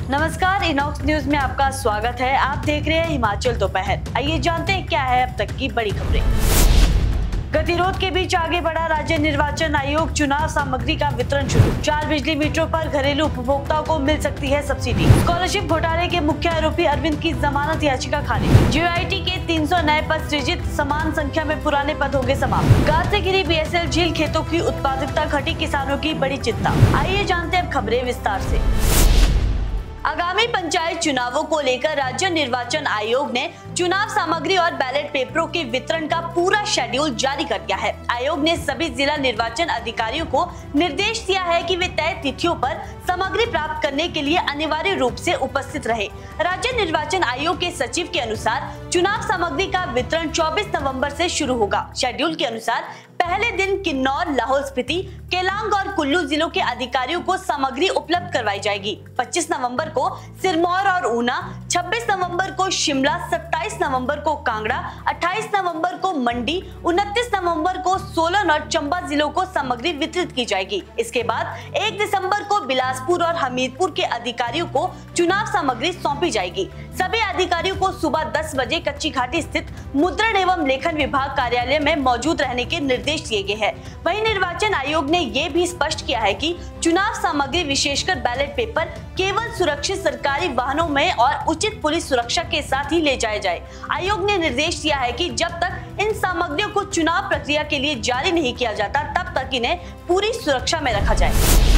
नमस्कार, इनॉक्स न्यूज में आपका स्वागत है। आप देख रहे हैं हिमाचल दोपहर। आइए जानते हैं क्या है अब तक की बड़ी खबरें। गतिरोध के बीच आगे बढ़ा राज्य निर्वाचन आयोग, चुनाव सामग्री का वितरण शुरू। 4 बिजली मीटरों पर घरेलू उपभोक्ताओं को मिल सकती है सब्सिडी। स्कॉलरशिप घोटाले के मुख्य आरोपी अरविंद की जमानत याचिका खारिज। जीओआईटी के 300 नए पद सृजित, समान संख्या में पुराने पद होंगे समाप्त। गाद से गिरी बीएसएल झील, खेतों की उत्पादकता घटी, किसानों की बड़ी चिंता। आइए जानते हैं अब खबरें विस्तार से। आगामी पंचायत चुनावों को लेकर राज्य निर्वाचन आयोग ने चुनाव सामग्री और बैलेट पेपरों के वितरण का पूरा शेड्यूल जारी कर दिया है। आयोग ने सभी जिला निर्वाचन अधिकारियों को निर्देश दिया है कि वे तय तिथियों पर सामग्री प्राप्त करने के लिए अनिवार्य रूप से उपस्थित रहे। राज्य निर्वाचन आयोग के सचिव के अनुसार चुनाव सामग्री का वितरण 24 नवंबर से शुरू होगा। शेड्यूल के अनुसार पहले दिन किन्नौर, लाहौल स्पीति, केलांग और कुल्लू जिलों के अधिकारियों को सामग्री उपलब्ध करवाई जाएगी। 25 नवंबर को सिरमौर और ऊना, 26 नवंबर को शिमला, 27 नवंबर को कांगड़ा, 28 नवंबर को मंडी, 29 नवंबर को सोलन और चंबा जिलों को सामग्री वितरित की जाएगी। इसके बाद 1 दिसंबर को बिलासपुर और हमीरपुर के अधिकारियों को चुनाव सामग्री सौंपी जाएगी। सभी अधिकारियों को सुबह 10 बजे कच्ची घाटी स्थित मुद्रण एवं लेखन विभाग कार्यालय में मौजूद रहने के निर्देश दिए गए हैं। वहीं निर्वाचन आयोग ने ये भी स्पष्ट किया है कि चुनाव सामग्री विशेषकर बैलेट पेपर केवल सुरक्षित सरकारी वाहनों में और उचित पुलिस सुरक्षा के साथ ही ले जाए जाए। आयोग ने निर्देश दिया है कि जब तक इन सामग्रियों को चुनाव प्रक्रिया के लिए जारी नहीं किया जाता, तब तक इन्हें पूरी सुरक्षा में रखा जाए।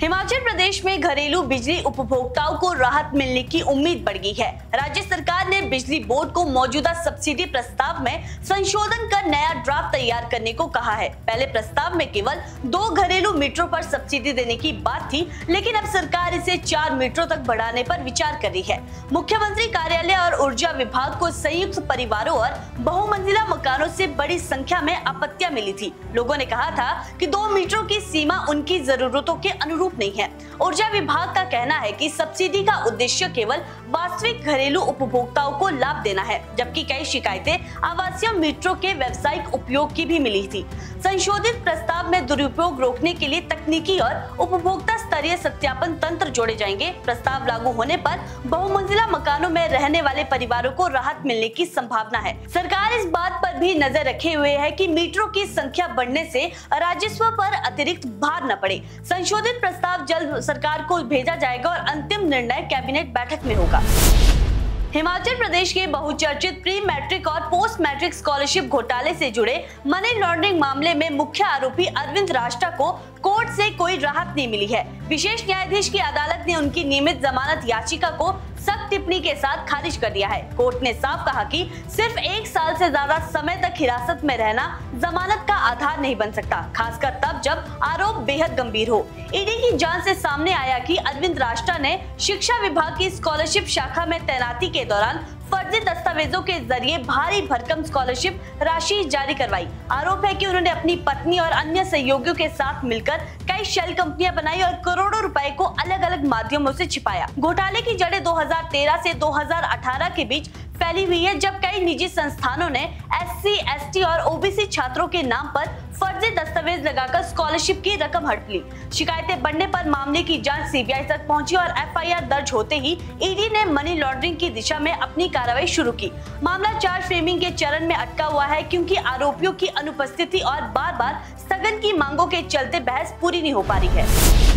हिमाचल प्रदेश में घरेलू बिजली उपभोक्ताओं को राहत मिलने की उम्मीद बढ़ गई है। राज्य सरकार ने बिजली बोर्ड को मौजूदा सब्सिडी प्रस्ताव में संशोधन कर नया ड्राफ्ट तैयार करने को कहा है। पहले प्रस्ताव में केवल 2 घरेलू मीटरों पर सब्सिडी देने की बात थी, लेकिन अब सरकार इसे 4 मीटरों तक बढ़ाने पर विचार कर रही है। मुख्यमंत्री कार्यालय और ऊर्जा विभाग को संयुक्त परिवारों और बहुमंजिला मकानों से बड़ी संख्या में आपत्तियां मिली थी। लोगों ने कहा था कि 2 मीटरों की सीमा उनकी जरूरतों के अनुरूप नहीं है। ऊर्जा विभाग का कहना है कि सब्सिडी का उद्देश्य केवल वास्तविक घरेलू उपभोक्ताओं को लाभ देना है, जबकि कई शिकायतें आवासीय मीटरों के व्यावसायिक उपयोग की भी मिली थी। संशोधित प्रस्ताव में दुरुपयोग रोकने के लिए तकनीकी और उपभोक्ता स्तरीय सत्यापन तंत्र जोड़े जाएंगे। प्रस्ताव लागू होने पर बहुमंजिला मकानों में रहने वाले परिवारों को राहत मिलने की संभावना है। सरकार इस बात पर भी नजर रखे हुए है कि मीटरों की संख्या बढ़ने से राजस्व पर अतिरिक्त भार न पड़े। संशोधित प्रस्ताव जल्द सरकार को भेजा जाएगा और अंतिम निर्णय कैबिनेट बैठक में होगा। हिमाचल प्रदेश के बहुचर्चित प्री मैट्रिक और पोस्ट मैट्रिक स्कॉलरशिप घोटाले से जुड़े मनी लॉन्ड्रिंग मामले में मुख्य आरोपी अरविंद राष्ट्र को कोर्ट से कोई राहत नहीं मिली है। विशेष न्यायाधीश की अदालत ने उनकी नियमित जमानत याचिका को सख्त टिप्पणी के साथ खारिज कर दिया है। कोर्ट ने साफ कहा कि सिर्फ 1 साल से ज्यादा समय तक हिरासत में रहना जमानत का आधार नहीं बन सकता, खासकर तब जब आरोप बेहद गंभीर हो। ईडी की जांच से सामने आया कि अरविंद राष्ट्र ने शिक्षा विभाग की स्कॉलरशिप शाखा में तैनाती के दौरान फर्जी दस्तावेजों के जरिए भारी भरकम स्कॉलरशिप राशि जारी करवाई। आरोप है कि उन्होंने अपनी पत्नी और अन्य सहयोगियों के साथ मिलकर कई शेल कंपनियां बनाई और करोड़ों रुपए को अलग अलग माध्यमों से छिपाया। घोटाले की जड़ें 2013 से 2018 के बीच फैली हुई है, जब कई निजी संस्थानों ने SC, ST और OBC छात्रों के नाम पर फर्जी दस्तावेज लगाकर स्कॉलरशिप की रकम हड़प ली। शिकायतें बढ़ने पर मामले की जांच CBI तक पहुंची और FIR दर्ज होते ही ईडी ने मनी लॉन्ड्रिंग की दिशा में अपनी कार्रवाई शुरू की। मामला चार्ज फ्रेमिंग के चरण में अटका हुआ है, क्योंकि आरोपियों की अनुपस्थिति और बार-बार स्थगन की मांगों के चलते बहस पूरी नहीं हो पा रही है।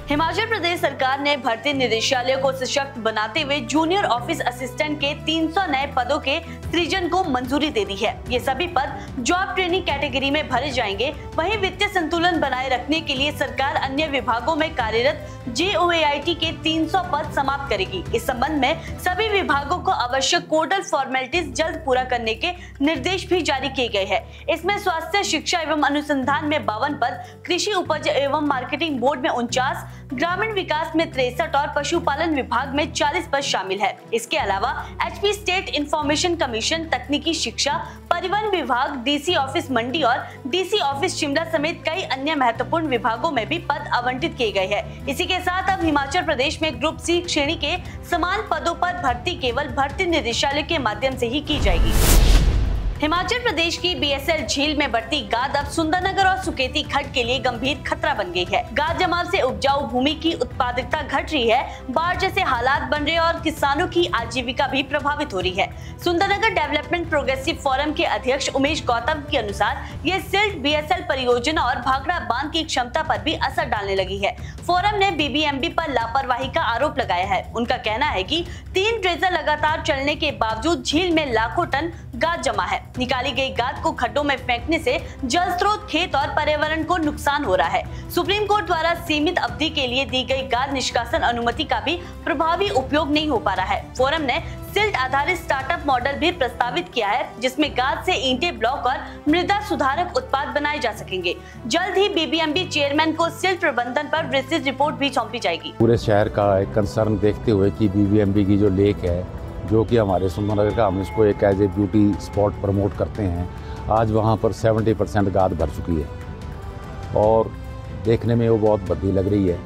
हिमाचल प्रदेश सरकार ने भर्ती निदेशालय को सशक्त बनाते हुए जूनियर ऑफिस असिस्टेंट के 300 नए पदों के सृजन को मंजूरी दे दी है। ये सभी पद जॉब ट्रेनिंग कैटेगरी में भरे जाएंगे। वहीं वित्तीय संतुलन बनाए रखने के लिए सरकार अन्य विभागों में कार्यरत JOAIT के 300 पद समाप्त करेगी। इस संबंध में सभी विभागों को आवश्यक कोडल फॉर्मेलिटीज जल्द पूरा करने के निर्देश भी जारी किए गए हैं। इसमें स्वास्थ्य, शिक्षा एवं अनुसंधान में 52 पद, कृषि उपज एवं मार्केटिंग बोर्ड में 49, ग्रामीण विकास में 63 और पशुपालन विभाग में 40 पद शामिल है। इसके अलावा HP स्टेट इंफॉर्मेशन कमीशन, तकनीकी शिक्षा, परिवहन विभाग, DC ऑफिस मंडी और DC ऑफिस शिमला समेत कई अन्य महत्वपूर्ण विभागों में भी पद आवंटित किए गए हैं। इसी के साथ अब हिमाचल प्रदेश में ग्रुप C श्रेणी के समान पदों पर भर्ती केवल भर्ती निदेशालय के माध्यम से ही की जाएगी। हिमाचल प्रदेश की बीएसएल झील में बढ़ती गाद अब सुंदरनगर और सुकेती खड्ड के लिए गंभीर खतरा बन गई है। गाद जमाव से उपजाऊ भूमि की उत्पादकता घट रही है, बाढ़ जैसे हालात बन रहे हैं और किसानों की आजीविका भी प्रभावित हो रही है। सुंदरनगर डेवलपमेंट प्रोग्रेसिव फोरम के अध्यक्ष उमेश गौतम के अनुसार ये सिल्ट बीएसएल परियोजना और भाखड़ा बांध की क्षमता पर भी असर डालने लगी है। फोरम ने बीबीएमबी पर लापरवाही का आरोप लगाया है। उनका कहना है कि 3 ड्रेजर लगातार चलने के बावजूद झील में लाखों टन गाद जमा है। निकाली गई गाद को खड्डों में फेंकने से जल स्रोत, खेत और पर्यावरण को नुकसान हो रहा है। सुप्रीम कोर्ट द्वारा सीमित अवधि के लिए दी गई गाद निष्कासन अनुमति का भी प्रभावी उपयोग नहीं हो पा रहा है। फोरम ने सिल्ट आधारित स्टार्टअप मॉडल भी प्रस्तावित किया है, जिसमें गाद से ईंटें, ब्लॉक और मृदा सुधारक उत्पाद बनाए जा सकेंगे। जल्द ही बीबीएमबी चेयरमैन को सिल्ट प्रबंधन पर विस्तृत रिपोर्ट भी सौंपी जाएगी। पूरे शहर का एक कंसर्न देखते हुए कि बीबीएमबी की जो लेक है, जो कि हमारे सुंदरनगर का, हम इसको एक as a beauty spot promote करते हैं, आज वहाँ पर 70% गाद भर चुकी है और देखने में वो बहुत भद्दी लग रही है।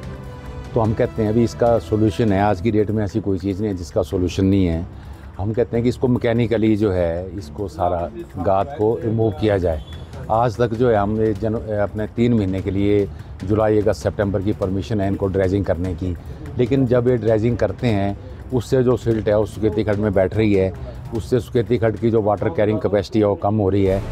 तो हम कहते हैं अभी इसका सोल्यूशन है। आज की डेट में ऐसी कोई चीज़ नहीं है जिसका सोल्यूशन नहीं है। हम कहते हैं कि इसको मैकेनिकली जो है, इसको सारा गाद को रिमूव किया जाए। आज तक जो है हमने अपने 3 महीने के लिए जुलाई, अगस्त, सितंबर की परमिशन है इनको ड्रेजिंग करने की, लेकिन जब ये ड्रेजिंग करते हैं उससे जो सिल्ट है उस सुकेती खड्ड में बैठ रही है, उससे सुकेती खड्ड की जो वाटर कैरिंग कैपेसिटी है वो कम हो रही है।